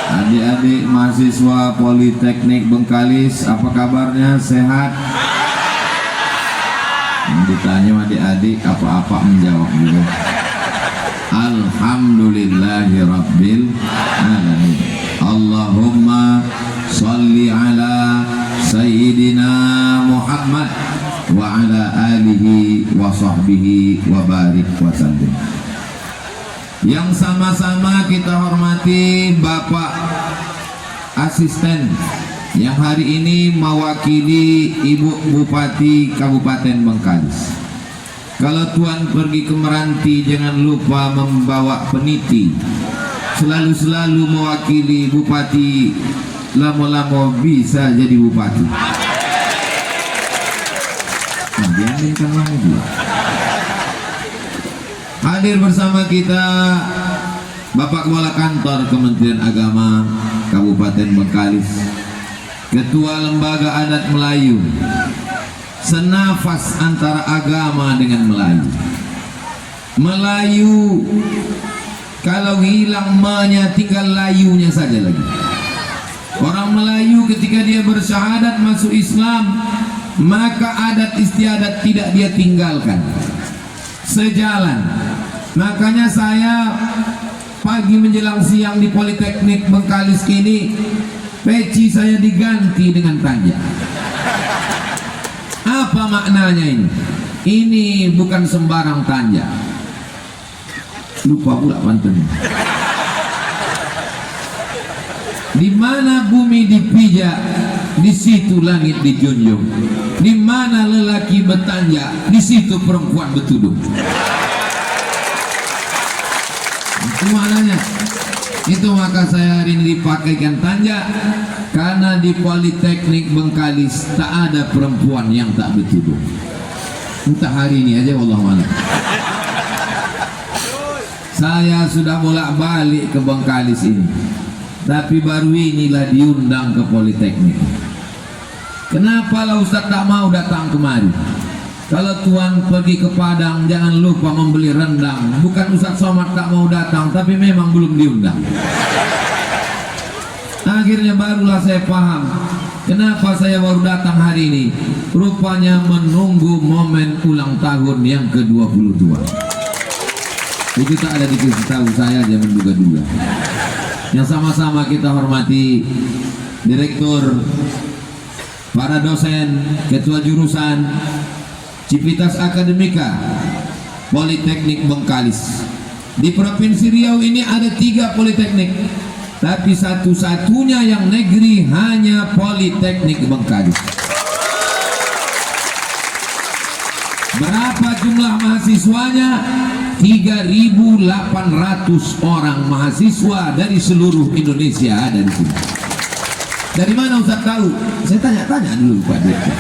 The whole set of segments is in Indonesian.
Adik-adik mahasiswa Politeknik Bengkalis, apa kabarnya? Sehat? Ditanya adik-adik apa-apa menjawab juga. Alhamdulillahirabbil alamin. Allahumma sholli ala sayyidina Muhammad wa ala alihi wa sahbihi wa barik wa sallim. Yang sama-sama kita hormati Bapak Asisten yang hari ini mewakili Ibu Bupati Kabupaten Bengkalis. Kalau Tuan pergi ke Meranti, jangan lupa membawa peniti. Selalu mewakili Bupati, lama-lama bisa jadi Bupati. Diaminkan lagi. Hadir bersama kita Bapak Kepala Kantor Kementerian Agama Kabupaten Bengkalis, Ketua Lembaga Adat Melayu, senafas antara agama dengan Melayu. Melayu kalau hilang ma-nya, tinggal layunya saja lagi. Orang Melayu ketika dia bersyahadat masuk Islam, maka adat istiadat tidak dia tinggalkan, sejalan. Makanya saya pagi menjelang siang di Politeknik Bengkalis ini, peci saya diganti dengan tanja. Apa maknanya ini? Ini bukan sembarang tanja. Lupa pula pantunnya. Di mana bumi dipijak, di situ langit dijunjung. Di mana lelaki bertanja, di situ perempuan bertudung. Itu maknanya. Itu maka saya hari ini dipakaikan tanja, karena di Politeknik Bengkalis tak ada perempuan yang tak bertudung. Entah hari ini aja, wallahu a'lam. Saya sudah bolak-balik ke Bengkalis ini, tapi baru inilah diundang ke Politeknik. Kenapa lah Ustaz tak mau datang kemari? Kalau Tuan pergi ke Padang, jangan lupa membeli rendang. Bukan Ustaz Somad tak mau datang, tapi memang belum diundang. Akhirnya barulah saya paham kenapa saya baru datang hari ini. Rupanya menunggu momen ulang tahun yang ke-22. Itu tak ada dikasih tahu, saya aja menduga-duga. Yang sama-sama kita hormati Direktur, para dosen, ketua jurusan, Civitas Akademika Politeknik Bengkalis. Di Provinsi Riau ini ada 3 politeknik, tapi satu-satunya yang negeri hanya Politeknik Bengkalis. Berapa jumlah mahasiswanya? 3.800 orang mahasiswa dari seluruh Indonesia ada di sini. Dari mana Ustaz tahu? Saya tanya-tanya dulu Pak Direktur.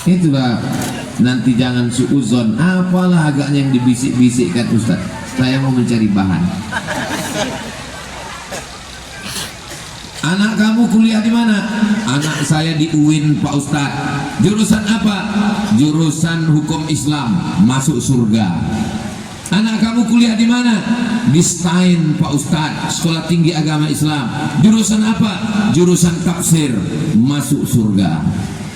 Itulah, nanti jangan suuzon, apalah agaknya yang dibisik-bisikkan Ustaz. Saya mau mencari bahan. Anak kamu kuliah di mana? Anak saya di UIN Pak Ustaz. Jurusan apa? Jurusan Hukum Islam, masuk surga. Anak kamu kuliah di mana? Di STAIN Pak Ustaz, Sekolah Tinggi Agama Islam. Jurusan apa? Jurusan tafsir, masuk surga.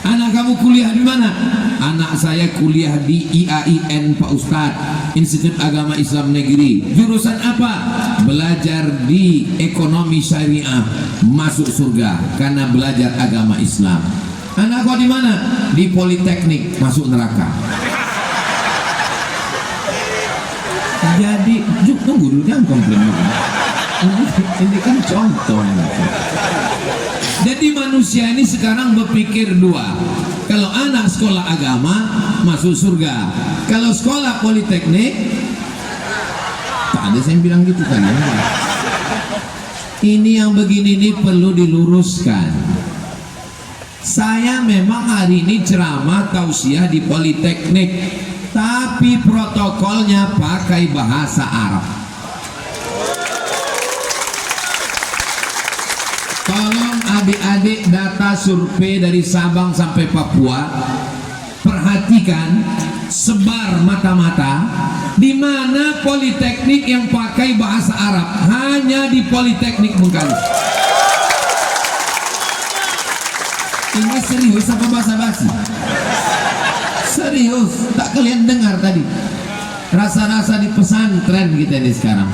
Anak kamu kuliah di mana? Anak saya kuliah di IAIN Pak Ustaz, Institut Agama Islam Negeri. Jurusan apa? Belajar di ekonomi syariah, masuk surga karena belajar agama Islam. Anak kau di mana? Di Politeknik, masuk neraka. Jadi tunggu dulu, jangan komplain. Ini kan contoh. Jadi manusia ini sekarang berpikir dua. Kalau anak sekolah agama masuk surga, kalau sekolah politeknik tak ada saya bilang gitu kan. Ini yang begini ini perlu diluruskan. Saya memang hari ini ceramah tausiah di Politeknik, tapi protokolnya pakai bahasa Arab. Tolong adik-adik data survei dari Sabang sampai Papua, perhatikan sebar mata-mata, di mana politeknik yang pakai bahasa Arab hanya di Politeknik Bengkalis. Ini serius apa basa-basi? Serius, tak kalian dengar tadi? Rasa-rasa di pesantren kita ini sekarang.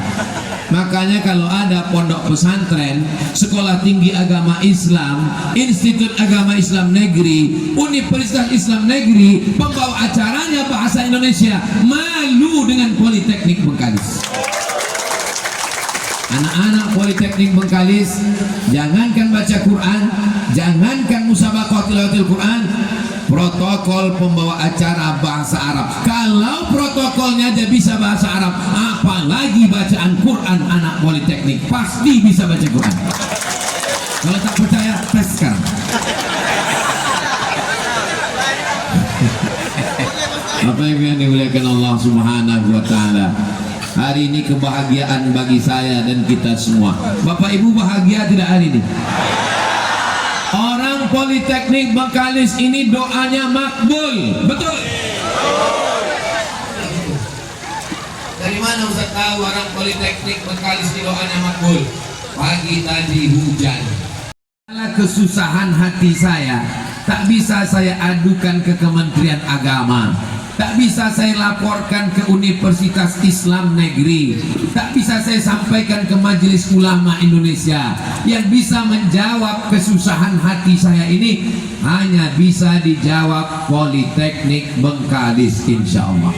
Makanya kalau ada pondok pesantren, sekolah tinggi agama Islam, Institut Agama Islam Negeri, Universitas Islam Negeri, pembawa acaranya bahasa Indonesia, malu dengan Politeknik Bengkalis. Anak-anak Politeknik Bengkalis, jangankan baca Quran, jangankan musabaqah tilawatil Quran, protokol pembawa acara bahasa Arab. Kalau protokolnya aja bisa bahasa Arab, apalagi bacaan Quran anak Politeknik pasti bisa baca Quran. Kalau tak percaya, tes sekarang. Apa yang dimuliakan Allah Subhanahu wa Ta'ala, hari ini kebahagiaan bagi saya dan kita semua. Bapak Ibu bahagia tidak hari ini? Orang Politeknik Bengkalis ini doanya makbul, betul? Dari mana Ustaz tahu orang Politeknik Bengkalis ini doanya makbul? Pagi tadi hujan. Kesusahan hati saya tak bisa saya adukan ke Kementerian Agama, tak bisa saya laporkan ke Universitas Islam Negeri, tak bisa saya sampaikan ke Majelis Ulama Indonesia. Yang bisa menjawab kesusahan hati saya ini hanya bisa dijawab Politeknik Bengkalis, insya Allah.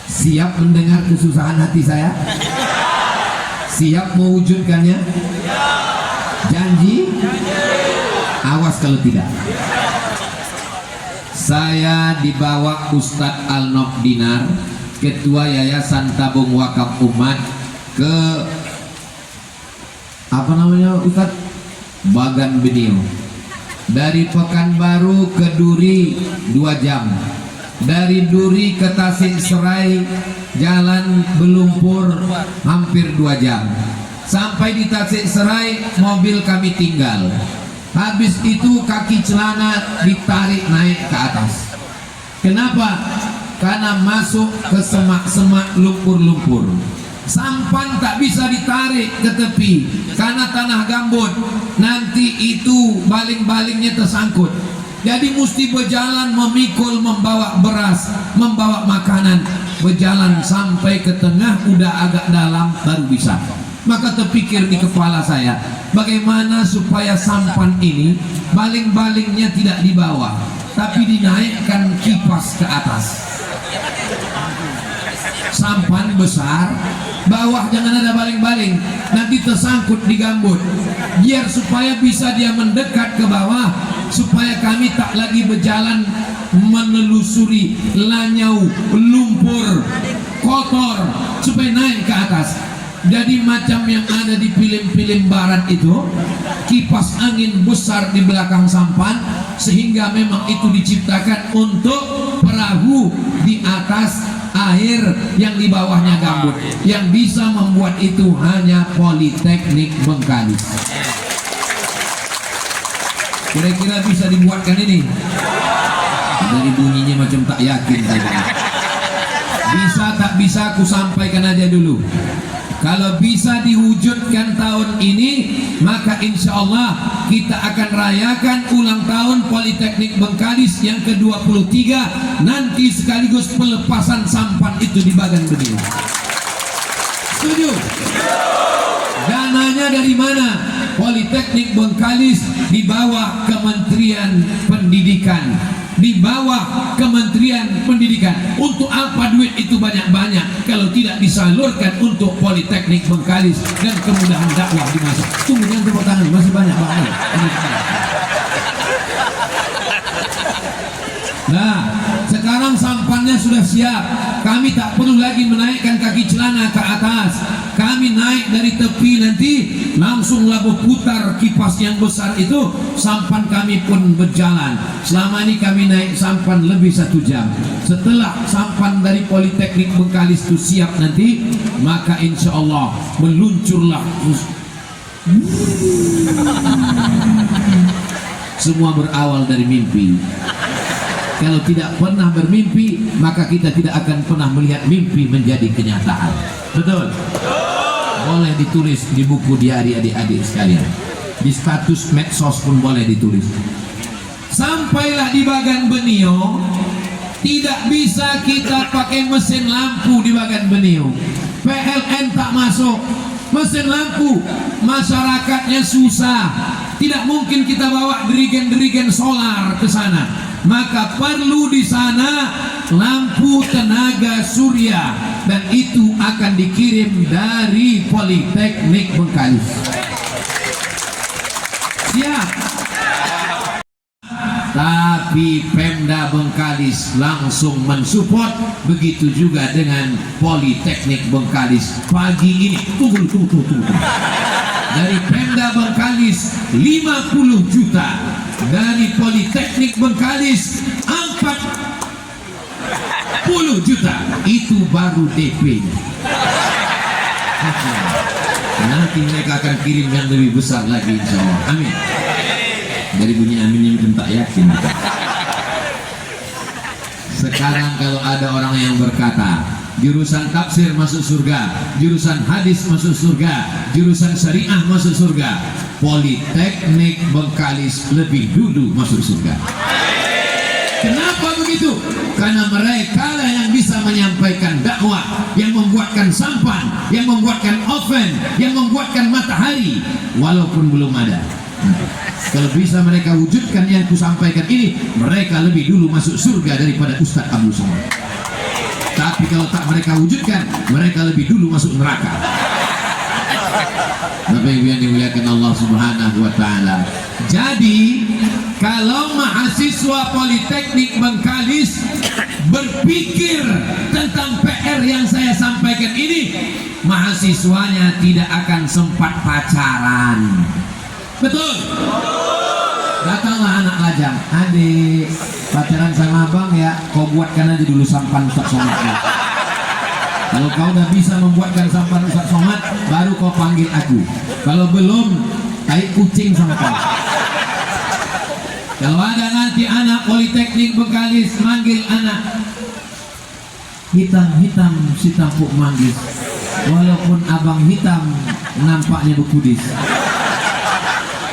Siap mendengar kesusahan hati saya? Siap mewujudkannya? Janji? Awas kalau tidak. Saya dibawa Ustadz Al-Nof Dinar, Ketua Yayasan Tabung Wakaf Umat, ke apa namanya Ustadz? Bagan Benio. Dari Pekanbaru ke Duri 2 jam. Dari Duri ke Tasikserai jalan belumpur hampir 2 jam. Sampai di Tasikserai mobil kami tinggal. Habis itu kaki celana ditarik naik ke atas. Kenapa? Karena masuk ke semak-semak lumpur-lumpur. Sampan tak bisa ditarik ke tepi karena tanah gambut. Nanti itu baling-balingnya tersangkut. Jadi mesti berjalan memikul, membawa beras, membawa makanan, berjalan sampai ke tengah, udah agak dalam baru bisa. Maka terpikir di kepala saya, bagaimana supaya sampan ini baling-balingnya tidak dibawa, tapi dinaikkan kipas ke atas. Sampan besar, bawah jangan ada baling-baling, nanti tersangkut di gambut. Biar supaya bisa dia mendekat ke bawah, supaya kami tak lagi berjalan menelusuri lanyau, lumpur, kotor, supaya naik ke atas. Jadi macam yang ada di film-film barat itu, kipas angin besar di belakang sampan, sehingga memang itu diciptakan untuk perahu di atas air yang di bawahnya gambut. Yang bisa membuat itu hanya Politeknik Bengkalis. Kira-kira bisa dibuatkan ini? Dari bunyinya macam tak yakin saya. Bisa tak bisa aku sampaikan aja dulu. Kalau bisa diwujudkan tahun ini, maka insya Allah kita akan rayakan ulang tahun Politeknik Bengkalis yang ke-23, nanti sekaligus pelepasan sampan itu di Bagan Benio. Setuju? Dananya dari mana? Politeknik Bengkalis di bawah Kementerian Pendidikan, di bawah Kementerian Pendidikan. Untuk apa duit itu banyak-banyak kalau tidak disalurkan untuk Politeknik Bengkalis dan kemudahan dakwah di masa. Tunggu, jangan tepuk tangan, masih banyak banget. Nah, sekarang sampannya sudah siap. Kami tak perlu lagi menaikkan kaki celana ke atas. Kami naik dari tepi, nanti langsung labuh putar kipas yang besar itu, sampan kami pun berjalan. Selama ini kami naik sampan lebih 1 jam. Setelah sampan dari Politeknik Bengkalis itu siap nanti, maka insya Allah meluncurlah. Semua berawal dari mimpi. Kalau tidak pernah bermimpi, maka kita tidak akan pernah melihat mimpi menjadi kenyataan. Betul? Boleh ditulis di buku diari adik-adik sekalian, di status medsos pun boleh ditulis. Sampailah di Bagan Benio, tidak bisa kita pakai mesin lampu di Bagan Benio. PLN tak masuk, mesin lampu, masyarakatnya susah. Tidak mungkin kita bawa dirigen-dirigen solar ke sana. Maka perlu di sana lampu tenaga surya, dan itu akan dikirim dari Politeknik Bengkalis. Siap. Tapi Pemda Bengkalis langsung mensupport, begitu juga dengan Politeknik Bengkalis. Pagi ini tunggu. Dari Pemda Bengkalis 50 juta, dari Politeknik Bengkalis 40 juta. Itu baru DP. Nanti mereka akan kirim yang lebih besar lagi, insya Allah. Amin. Dari bunyi aminnya mungkin tak yakin. Sekarang kalau ada orang yang berkata jurusan tafsir masuk surga, jurusan hadis masuk surga, jurusan syariah masuk surga, Politeknik Bengkalis lebih dulu masuk surga. Kenapa begitu? Karena mereka lah yang bisa menyampaikan dakwah, yang membuatkan sampan, yang membuatkan oven, yang membuatkan matahari, walaupun belum ada. Kalau bisa mereka wujudkan yang kusampaikan ini, mereka lebih dulu masuk surga daripada Ustadz Abdul Somad. Tapi kalau tak mereka wujudkan, mereka lebih dulu masuk neraka. Bapak Ibu yang dimuliakan Allah Subhanahu wa Ta'ala. Jadi kalau mahasiswa Politeknik Bengkalis berpikir tentang PR yang saya sampaikan ini, mahasiswanya tidak akan sempat pacaran. Betul? Datanglah anak lajang, adik pacaran sama abang ya, kau buatkan aja dulu sampan Ustaz Somad. Kalau kau udah bisa membuatkan sampan Ustaz Somad, baru kau panggil aku. Kalau belum, tai kucing sama kau. Kalau ada nanti anak Politeknik Bengkalis manggil anak, hitam-hitam si tampuk manggis, walaupun abang hitam nampaknya bekudis,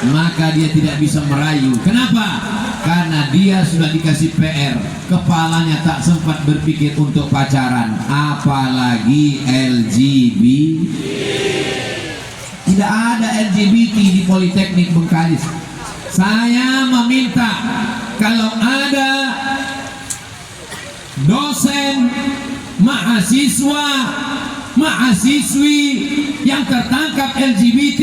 maka dia tidak bisa merayu. Kenapa? Karena dia sudah dikasih PR, kepalanya tak sempat berpikir untuk pacaran, apalagi LGBT. Tidak ada LGBT di Politeknik Bengkalis. Saya meminta kalau ada dosen, mahasiswa, mahasiswi yang tertangkap LGBT,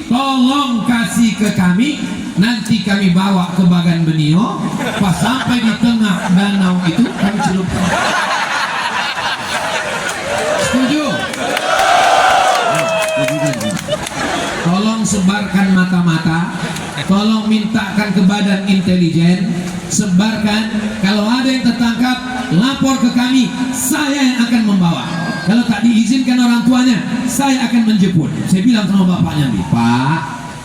tolong kasih ke kami, nanti kami bawa ke Bagan Benio. Pas sampai di tengah danau itu kami celupkan. Setuju? Tolong sebarkan mata-mata, tolong mintakan ke badan intelijen, sebarkan. Kalau ada yang tertangkap, lapor ke kami, saya yang akan membawa. Kalau tak diizinkan orang tuanya, saya akan menjemput. Saya bilang sama bapaknya, Pak,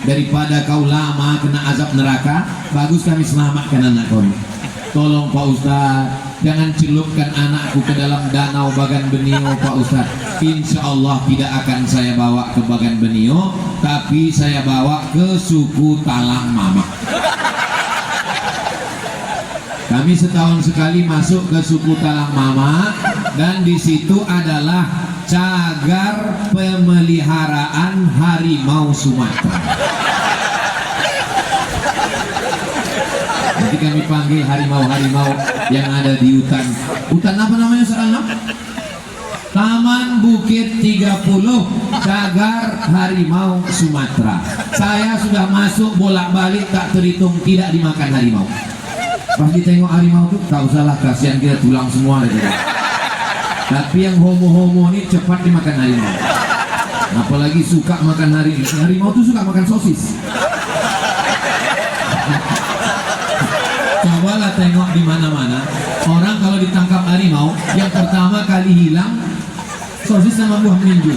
daripada kau lama kena azab neraka, bagus kami selamatkan anak kau. Tolong Pak Ustaz, jangan celupkan anakku ke dalam danau Bagan Benio Pak Ustaz. Insya Allah tidak akan saya bawa ke Bagan Benio, tapi saya bawa ke suku Talang Mama. Kami setahun sekali masuk ke suku Talang Mama, dan di situ adalah cagar pemeliharaan harimau Sumatera. Nanti kami panggil harimau-harimau yang ada di hutan apa namanya sekarang? Taman Bukit 30 cagar harimau Sumatera. Saya sudah masuk bolak-balik tak terhitung tidak dimakan harimau. Pas ditengok harimau tuh tak usahlah, kasihan kita tulang semua gitu. Tapi yang homo-homo ini cepat dimakan harimau. Apalagi suka makan harimau. Harimau tuh suka makan sosis. Cobalah tengok di mana-mana orang kalau ditangkap harimau, yang pertama kali hilang sosis sama buah meninju.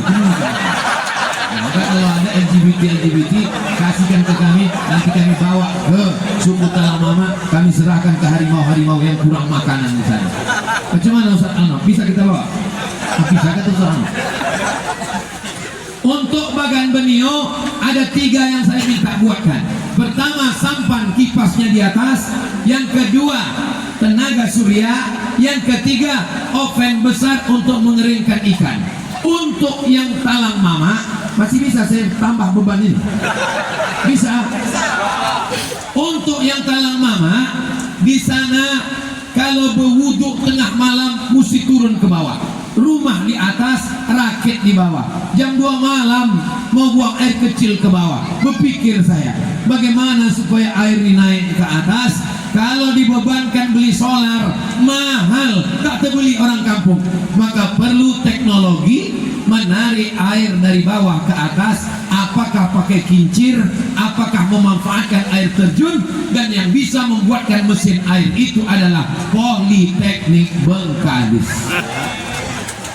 Maka kalau ada LGBT kasihkan ke kami, nanti kami bawa ke suku Talang Mama, kami serahkan ke harimau-harimau yang kurang makanan di sana. Bagaimana Ustaz Ano? Bisa kita bawa? Bisa kata Ustaz Ano? Untuk bagan benio ada 3 yang saya minta buatkan. Pertama, sampan kipasnya di atas. Yang kedua, tenaga surya. Yang ketiga, oven besar untuk mengeringkan ikan. Untuk yang Talang Mama, masih bisa saya tambah beban ini? Bisa. Untuk yang Talang Mama, di sana kalau berwuduk tengah malam mesti turun ke bawah. Rumah di atas, rakit di bawah. Jam 2 malam mau buang air kecil ke bawah. Berpikir saya, bagaimana supaya air ini naik ke atas? Kalau dibebankan beli solar, mahal, tak terbeli orang kampung. Maka perlu teknologi menarik air dari bawah ke atas. Apakah pakai kincir, apakah memanfaatkan air terjun, dan yang bisa membuatkan mesin air itu adalah Politeknik Bengkalis.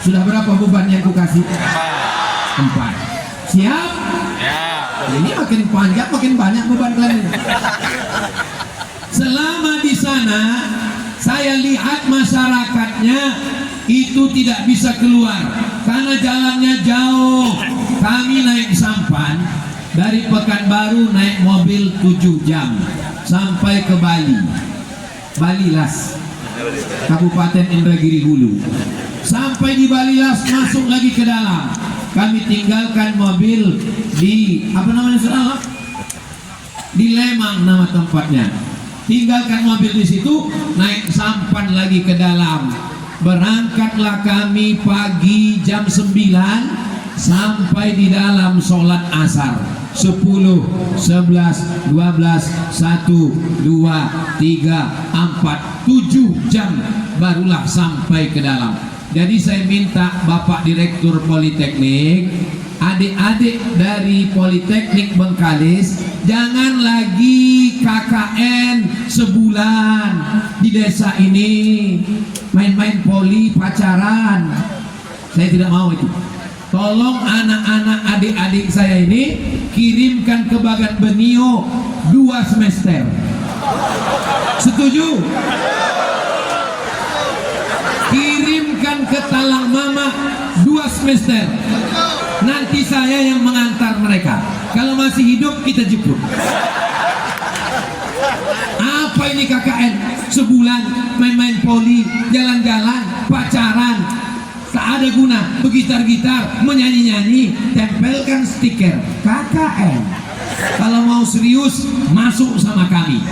Sudah berapa beban yang ku kasih? 4. Siap? Ini makin panjang makin banyak beban kalian. Selama di sana saya lihat masyarakatnya itu tidak bisa keluar karena jalannya jauh. Kami naik sampan dari Pekanbaru, naik mobil 7 jam sampai ke Bali. Bali Las, Kabupaten Indragiri Hulu. Sampai di Bali Las, masuk lagi ke dalam. Kami tinggalkan mobil di apa namanya saudara? Di Lemang nama tempatnya. Tinggalkan mobil di situ, naik sampan lagi ke dalam. Berangkatlah kami pagi jam 9 sampai di dalam sholat asar. 10, 11, 12, 1, 2, 3, 4, 7 jam barulah sampai ke dalam. Jadi saya minta Bapak Direktur Politeknik, adik-adik dari Politeknik Bengkalis, jangan lagi KKN sebulan di desa ini, main-main poli, pacaran. Saya tidak mau itu. Tolong anak-anak adik-adik saya ini kirimkan ke Bagan Benio 2 semester. Setuju? Kirimkan ke Talang Mama 2 semester. Nanti saya yang mengantar mereka. Kalau masih hidup kita jemput. Apa ini KKN? Sebulan main-main poli, jalan-jalan, pacaran. Tak ada guna, bergitar-gitar, menyanyi-nyanyi, tempelkan stiker KKN. Kalau mau serius, masuk sama kami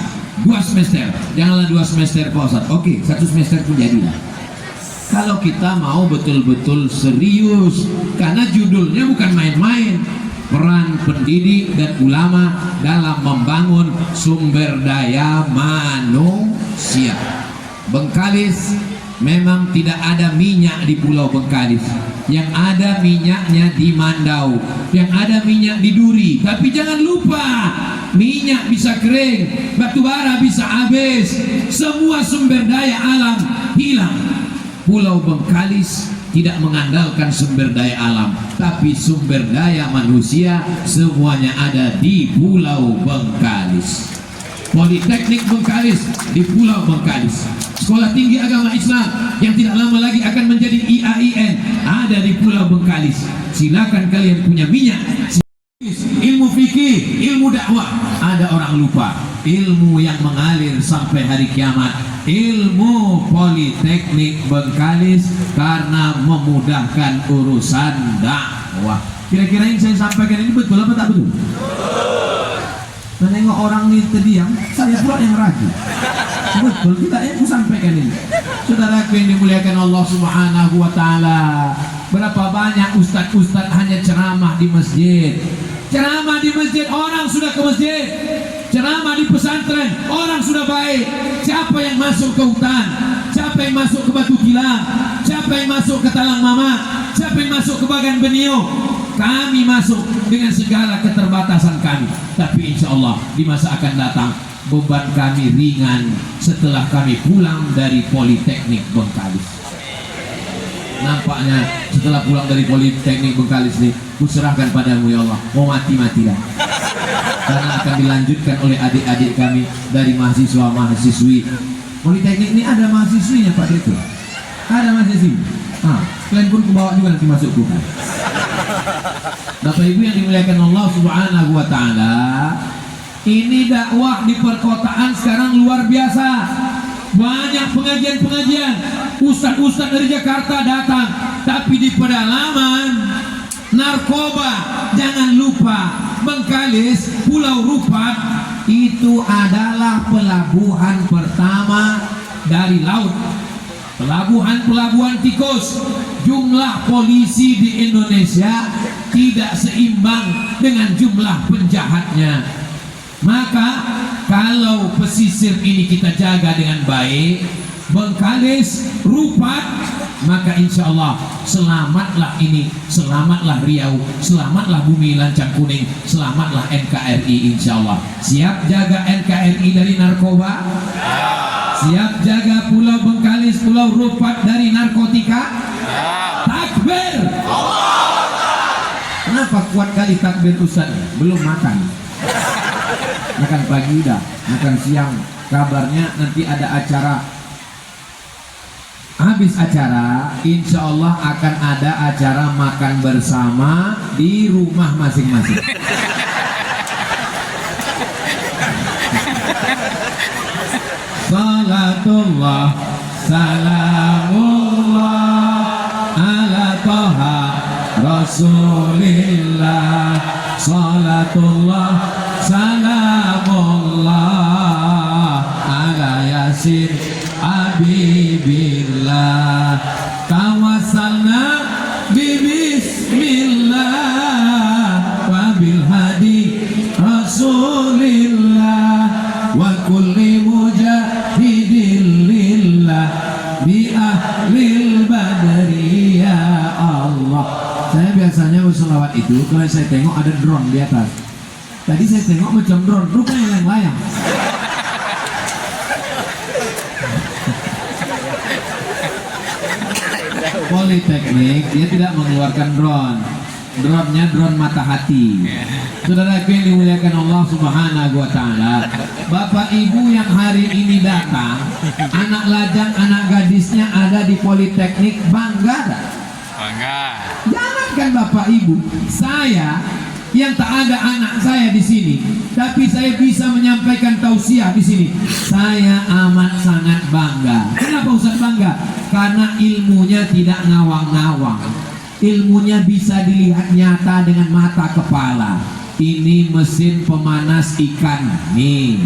2 semester. Janganlah 2 semester Pak Ustaz. Oke, 1 semester pun jadilah. Kalau kita mau betul-betul serius, karena judulnya bukan main-main. Peran pendidik dan ulama dalam membangun sumber daya manusia. Bengkalis memang tidak ada minyak di Pulau Bengkalis. Yang ada minyaknya di Mandau, yang ada minyak di Duri. Tapi jangan lupa, minyak bisa kering, batu bara bisa habis, semua sumber daya alam hilang. Pulau Bengkalis tidak mengandalkan sumber daya alam, tapi sumber daya manusia semuanya ada di Pulau Bengkalis. Politeknik Bengkalis di Pulau Bengkalis. Sekolah Tinggi Agama Islam yang tidak lama lagi akan menjadi IAIN ada di Pulau Bengkalis. Silakan kalian punya minyak, ilmu fikih, ilmu dakwah. Ada orang lupa ilmu yang mengalir sampai hari kiamat, ilmu Politeknik Bengkalis, karena memudahkan urusan dakwah. Kira-kira yang saya sampaikan ini betul apa tak betul? Menengok orang ini terdiam, saya pula yang ragu. Betul kita yang sampaikan ini. Saudaraku yang dimuliakan Allah Subhanahu wa taala, berapa banyak ustadz-ustadz hanya ceramah di masjid. Ceramah di masjid, orang sudah ke masjid. Ceramah di pesantren, orang sudah baik. Siapa yang masuk ke hutan? Siapa yang masuk ke Batu Kilang? Siapa yang masuk ke Talang Mama? Siapa yang masuk ke Bagan Benio? Kami masuk dengan segala keterbatasan kami, tapi insya Allah di masa akan datang beban kami ringan setelah kami pulang dari Politeknik Bengkalis. Nampaknya setelah pulang dari Politeknik Bengkalis nih, kuserahkan padamu ya Allah, mau mati-matilah. Karena akan dilanjutkan oleh adik-adik kami dari mahasiswa-mahasiswi. Politeknik ini ada mahasiswinya Pak Direktur. Ada mahasiswi. Kalian pun kebawa juga nanti masuk bukan. Bapak Ibu yang dimuliakan Allah Subhanahu wa taala, ini dakwah di perkotaan sekarang luar biasa. Banyak pengajian-pengajian, ustaz-ustaz dari Jakarta datang, tapi di pedalaman narkoba. Jangan lupa Bengkalis, Pulau Rupat itu adalah pelabuhan pertama dari laut. Pelabuhan-pelabuhan tikus. Jumlah polisi di Indonesia tidak seimbang dengan jumlah penjahatnya. Maka kalau pesisir ini kita jaga dengan baik, Bengkalis, Rupat, maka insya Allah selamatlah ini, selamatlah Riau, selamatlah Bumi Lancang Kuning, selamatlah NKRI insya Allah. Siap jaga NKRI dari narkoba? Siap jaga Pulau Bengkalis, Pulau Rupat dari narkotika? Takbir! Kenapa kuat kali takbir Ustaz? Belum makan. Makan pagi dah, makan siang. Kabarnya nanti ada acara. Habis acara, insya Allah akan ada acara makan bersama di rumah masing-masing. Salatullah, salamullah ala Taha Rasulillah. Salatullah, salamullah ala Yasin Habibillah. Tawassalna bismillah wa bil hadi Rasulillah wa kulli mujahidin lillah bi ahlil badri ya Allah. Saya biasanya berselawat itu kalau saya tengok ada drone di atas. Tadi saya tengok macam drone, rupanya layang-layang. Politeknik dia tidak mengeluarkan drone. Drone-nya drone mata hati. Saudara yang dimuliakan Allah Subhanahu wa taala, Bapak Ibu yang hari ini datang, anak lajang, anak gadisnya ada di Politeknik, bangga tak? Bangga. Jangankan Bapak Ibu, saya yang tak ada anak saya di sini, tapi saya bisa menyampaikan tausiah di sini. Saya amat sangat bangga. Kenapa Ustaz bangga? Karena ilmunya tidak ngawang-ngawang. Ilmunya bisa dilihat nyata dengan mata kepala. Ini mesin pemanas ikan, nih.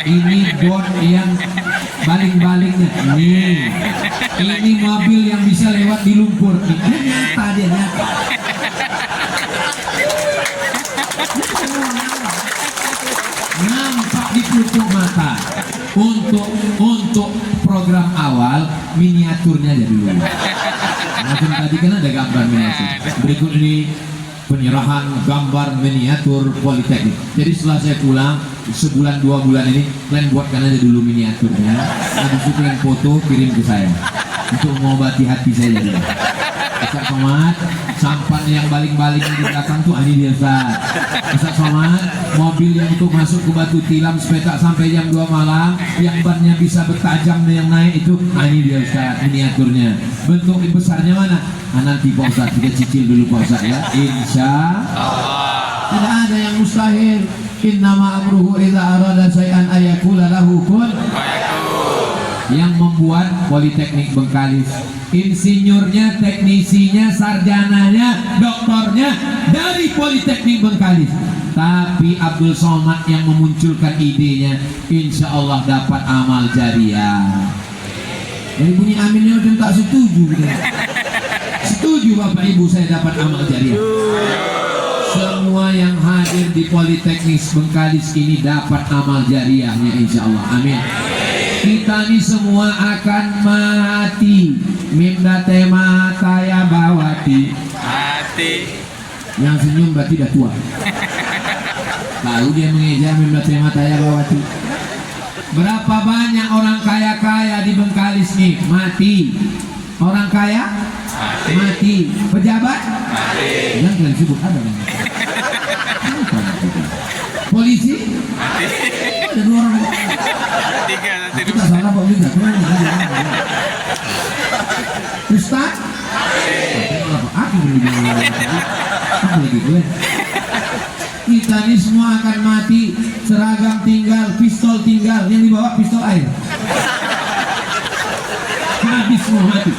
Ini bot yang baling-balingnya, nih. Ini mobil yang bisa lewat di lumpur, nih. Ini nyata, dia nyata. Nampak di pupuk mata. Untuk program awal miniaturnya aja dulu. Macam tadi kan ada gambar miniatur. Berikut ini penyerahan gambar miniatur Politeknik. Jadi setelah saya pulang sebulan 2 bulan ini, kalian buatkan aja dulu miniaturnya. Habis itu kalian foto kirim ke saya untuk mengobati hati saya juga. Ustaz Somad, sampan yang baling-baling di belakang tuh ini dia Ustaz. Ustaz Somad, mobil yang untuk masuk ke Batu Tilam sepeda sampai jam 2 malam, yang bannya bisa bertajam yang naik itu, ini dia Ustaz, miniaturnya. Bentuk besarnya mana? Nanti Pak Ustaz, kita cicil dulu Pak Ustaz ya. Insya Allah. Tidak ada yang mustahil. Innama amruhu idza arada syai'an ayaqula lahu kun fayakun. Yang membuat Politeknik Bengkalis, insinyurnya, teknisinya, sarjananya, doktornya dari Politeknik Bengkalis. Tapi Abdul Somad yang memunculkan idenya, insya Allah dapat amal jariah. Jadi bunyi aminnya udah tak setuju gitu. Setuju Bapak Ibu saya dapat amal jariah. Semua yang hadir di Politeknik Bengkalis ini dapat amal jariahnya insya Allah. Amin. Kita ini semua akan mati. Minda tema saya bawati. Mati. Yang senyum berarti dah tua. Lalu dia mengejar minda tema saya bawati. Berapa banyak orang kaya-kaya di Bengkalis nih mati. Orang kaya mati. Pejabat mati. Jangan kalian sebut ada yang mati. Polisi mati. Ada 2 orang. 3 nanti. Kita salah Pak Liga. Ustaz aku begitu. Kita ini semua akan mati. Seragam tinggal, pistol tinggal. Yang dibawa pistol air. Habis semua mati.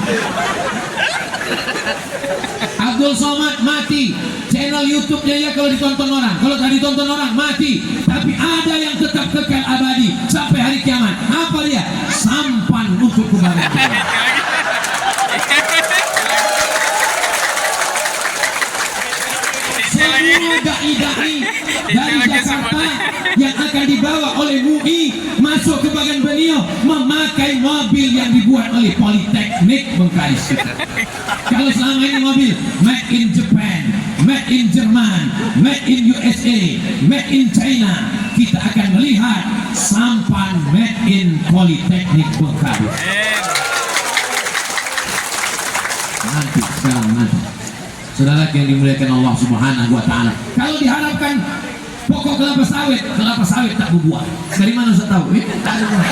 Abdul Somad mati. Channel YouTube-nya ya kalau ditonton orang. Kalau tak ditonton orang mati. Tapi ada yang tetap kekal abadi sampai hari kiamat. Apa dia? Sampan untuk kebahagiaan. Semua dai-dai dari Jakarta yang akan dibawa oleh MUI masuk ke bagian beliau memakai mobil yang dibuat oleh Politeknik Bengkalis. Kalau selama ini mobil made in Japan, made in Jerman, made in USA, made in China, kita akan melihat sampan made in Politeknik Bengkalis. Nanti, sekarang nanti. Saudara yang dimuliakan Allah Subhanahu wa taala. Kalau diharapkan pokok kelapa sawit tak berbuah. Dari mana saya tahu? Ini tak ada buah.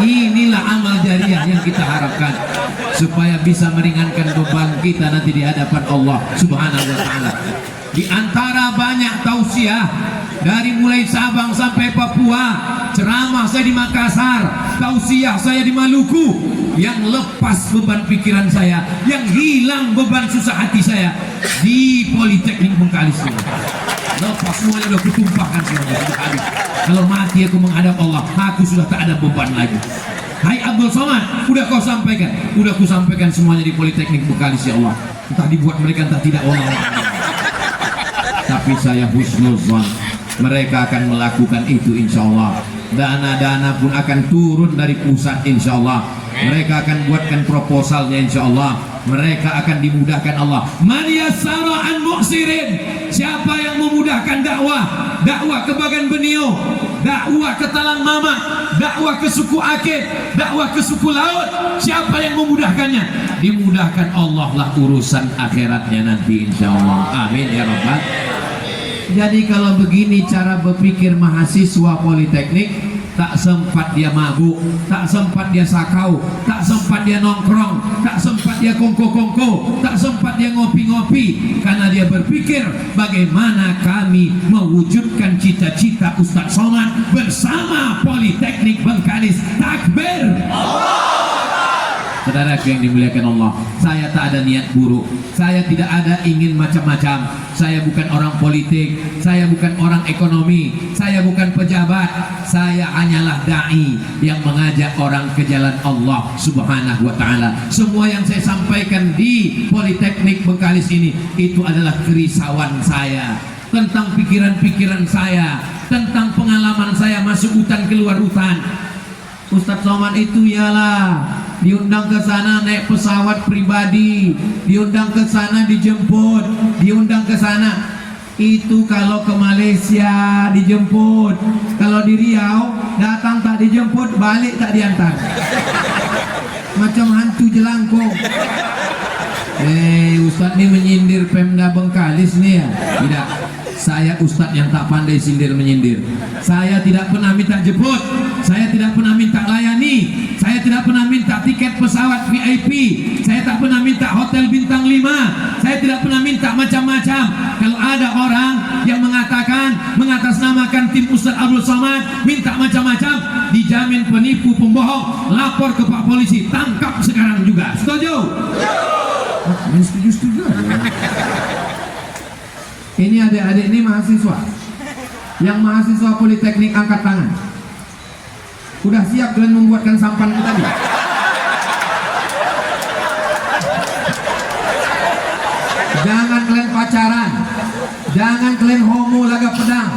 Inilah amal jariah yang kita harapkan supaya bisa meringankan beban kita nanti di hadapan Allah Subhanahu wa taala. Di antara banyak tausiah dari mulai Sabang sampai Papua, ceramah saya di Makassar, tausiah saya di Maluku, yang lepas beban pikiran saya, yang hilang beban susah hati saya di Politeknik Bengkalis. Lepas semuanya sudah kutumpahkan semuanya, sudah habis. Kalau mati aku menghadap Allah, aku sudah tak ada beban lagi. Hai Abdul Somad, udah kau sampaikan, udah ku sampaikan semuanya di Politeknik Bengkalis ya Allah. Entah dibuat mereka entah tidak Allah. Tapi saya husnuzan mereka akan melakukan itu insya Allah. Dana-dana pun akan turun dari pusat insya Allah. Mereka akan buatkan proposalnya insya Allah. Mereka akan dimudahkan Allah. Man yassara an mu'sirin. Siapa yang memudahkan dakwah, dakwah ke Bagan Benio, dakwah ke Talang Mama, dakwah ke suku Akeh, dakwah ke suku Laut, siapa yang memudahkannya? Dimudahkan Allah lah urusan akhiratnya nanti insya Allah. Amin ya rabbal. Jadi kalau begini cara berpikir mahasiswa Politeknik, tak sempat dia mabuk, tak sempat dia sakau, tak sempat dia nongkrong, tak sempat dia kongko-kongko, tak sempat dia ngopi-ngopi, karena dia berpikir bagaimana kami mewujudkan cita-cita Ustadz Somad bersama Politeknik Bengkalis. Takbir! Saudara yang dimuliakan Allah, saya tak ada niat buruk, saya tidak ada ingin macam-macam. Saya bukan orang politik, saya bukan orang ekonomi, saya bukan pejabat, saya hanyalah dai yang mengajak orang ke jalan Allah Subhanahu wa taala. Semua yang saya sampaikan di Politeknik Bengkalis ini itu adalah kerisauan saya tentang pikiran-pikiran saya, tentang pengalaman saya masuk hutan keluar hutan. Ustadz Somad itu ialah diundang ke sana naik pesawat pribadi, diundang ke sana dijemput, diundang ke sana. Itu kalau ke Malaysia dijemput, kalau di Riau datang tak dijemput, balik tak diantar. Macam hantu jelangkung. Ustadz ini menyindir Pemda Bengkalis nih ya? Tidak. Saya ustadz yang tak pandai sindir menyindir. Saya tidak pernah minta jemput, saya tidak pernah minta layani, saya tidak pernah minta tiket pesawat VIP, saya tak pernah minta hotel bintang 5, saya tidak pernah minta macam-macam. Kalau ada orang yang mengatakan mengatasnamakan tim Ustadz Abdul Somad minta macam-macam, dijamin penipu pembohong, lapor ke Pak Polisi, tangkap sekarang juga. Setuju? Setuju aja. Ini adik-adik ini mahasiswa. Yang mahasiswa Politeknik angkat tangan. Udah siap kalian membuatkan sampan itu tadi? Jangan kalian pacaran, jangan kalian homo laga pedang.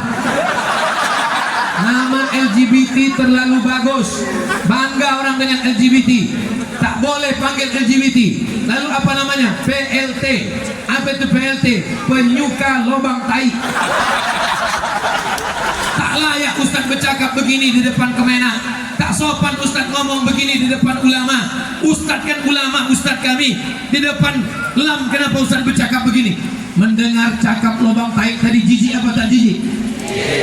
Nama LGBT terlalu bagus, bangga orang dengan LGBT. Tak boleh panggil LGBT. Lalu apa namanya? PLT. Apa itu PLT? Penyuka lubang tai. Tak layak Ustaz bercakap begini di depan Kemenak. Tak sopan Ustaz ngomong begini di depan ulama. Ustaz kan ulama, Ustaz kami. Di depan LAM kenapa Ustaz bercakap begini? Mendengar cakap lubang taik tadi, jijik apa tak jijik?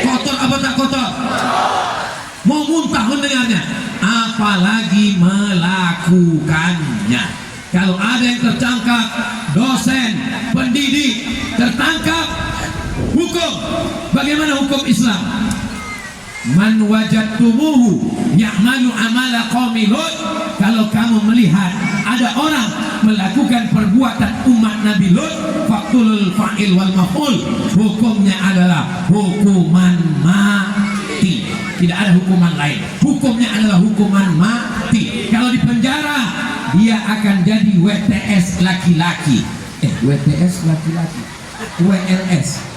Kotor apa tak kotor? Mau muntah mendengarnya, apalagi melakukannya. Kalau ada yang tertangkap, dosen, pendidik tertangkap, hukum. Bagaimana hukum Islam? Man wajadtumuhu ya'malu amala qaumi Lut. Kalau kamu melihat ada orang melakukan perbuatan umat Nabi Lut, faqtulul fa'il wal maf'ul. Hukumnya adalah hukuman mati. Tidak ada hukuman lain. Hukumnya adalah hukuman mati. Kalau di penjara, dia akan jadi WTS laki-laki. WTS laki-laki. WLS.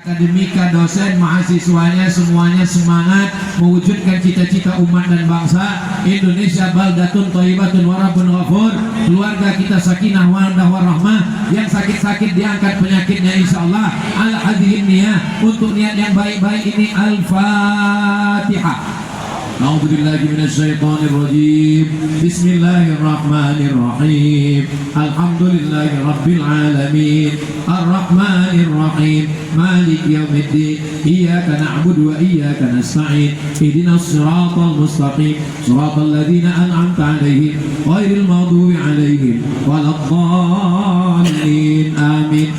Akademika, dosen, mahasiswanya semuanya semangat mewujudkan cita-cita umat dan bangsa Indonesia baldatun thayyibatun wa rabbun ghafur. Keluarga kita sakinah mawaddah warahmah. Yang sakit-sakit diangkat penyakitnya insyaallah. Ala hadhihi niyah, untuk niat yang baik-baik ini. Al-Fatihah. A'udzu billahi minasyaitonir rajim. Bismillahirrahmanirrahim. Alhamdulillahi rabbil alamin. Arrahmanir rahim. Maliki yaumiddin. Iyyaka na'budu wa iyyaka nasta'in. Ihdinas siratal mustaqim. Siratal ladzina an'amta 'alaihim ghairil maghdubi 'alaihim waladdallin. Amin.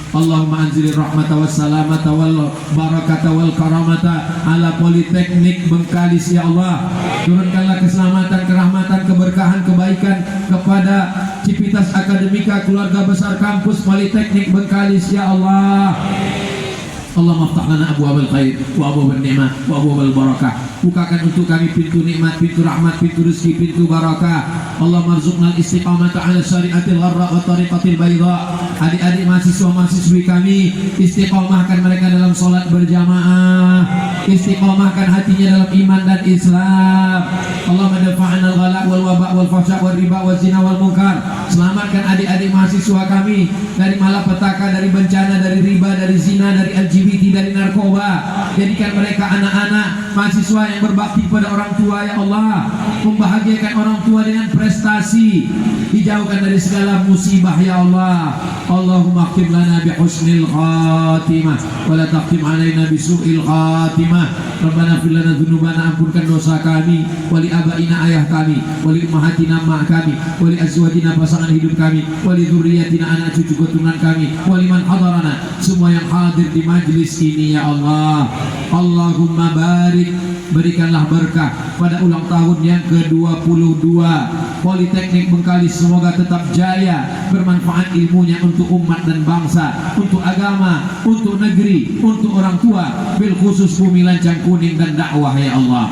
Allahumma anzilir rahmata wassalamata wal barakata wal karamata ala Politeknik Bengkalis ya Allah. Turunkanlah keselamatan, kerahmatan, keberkahan, kebaikan kepada Civitas Akademika, keluarga besar kampus Politeknik Bengkalis ya Allah. Allahumma aftah lana abwaabal khair wa abwaabal ni'mah wa abwaabal barakah. Bukakan untuk kami pintu nikmat, pintu rahmat, pintu rezeki, pintu barakah. Allahumma arzuqnal istiqamata ala syariatil gharra wa tariqatil bayda. Adik-adik mahasiswa-mahasiswi kami, istiqamahkan mereka dalam salat berjamaah, istiqamahkan hatinya dalam iman dan Islam. Allahumma dafa'na al-ghala wal waba' wal fahsya' wal riba wal zina wal munkar. Selamatkan adik-adik mahasiswa kami dari malapetaka, dari bencana, dari riba, dari zina, dari LGBT, dari narkoba. Jadikan mereka anak-anak mahasiswa yang berbakti pada orang tua ya Allah. Membahagiakan orang tua dengan prestasi, dijauhkan dari segala musibah ya Allah. Allahumma khtim lana bi husnil khatimah wa la taqtim alaina bi su'il khatimah. Rabbana fil lana dzunubana, ampunkan dosa kami, wali abaina ayah kami, wali ummahatina mak kami, wali azwajina pasangan hidup kami, wali dzurriyyatina anak cucu keturunan kami, wali man hadarana, semua yang hadir di majlis ini ya Allah. Allahumma barik, berikanlah berkah pada ulang tahun yang ke-22 Politeknik Bengkalis. Semoga tetap jaya, bermanfaat ilmunya untuk umat dan bangsa, untuk agama, untuk negeri, untuk orang tua, bil khusus bumi Lancang Kuning dan dakwah ya Allah.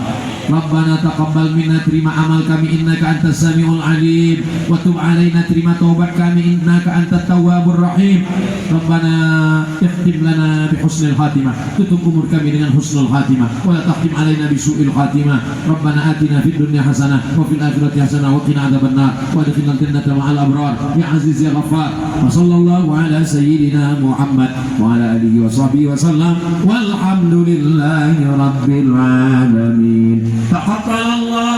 Rabbana taqabbal minna, terima amal kami, innaka antas samiul alim, wa tub alaina, terima taubat kami, innaka antat tawwabur rahim. Rabbana ikhtim lana bi husnil khatimah, tutup umur kami dengan husnul khatimah, wa la taqtim alaina bi su'il khatimah. Rabbana atina fid dunya hasanah wa fil akhirati hasanah wa qina adzabannar wa adkhilna jannata ma'al abrar ya aziz ya ghaffar. Wa sallallahu ala sayyidina Muhammad wa ala alihi wa sahbihi wa sallam walhamdulillahi rabbil alamin. Taqabbalallahu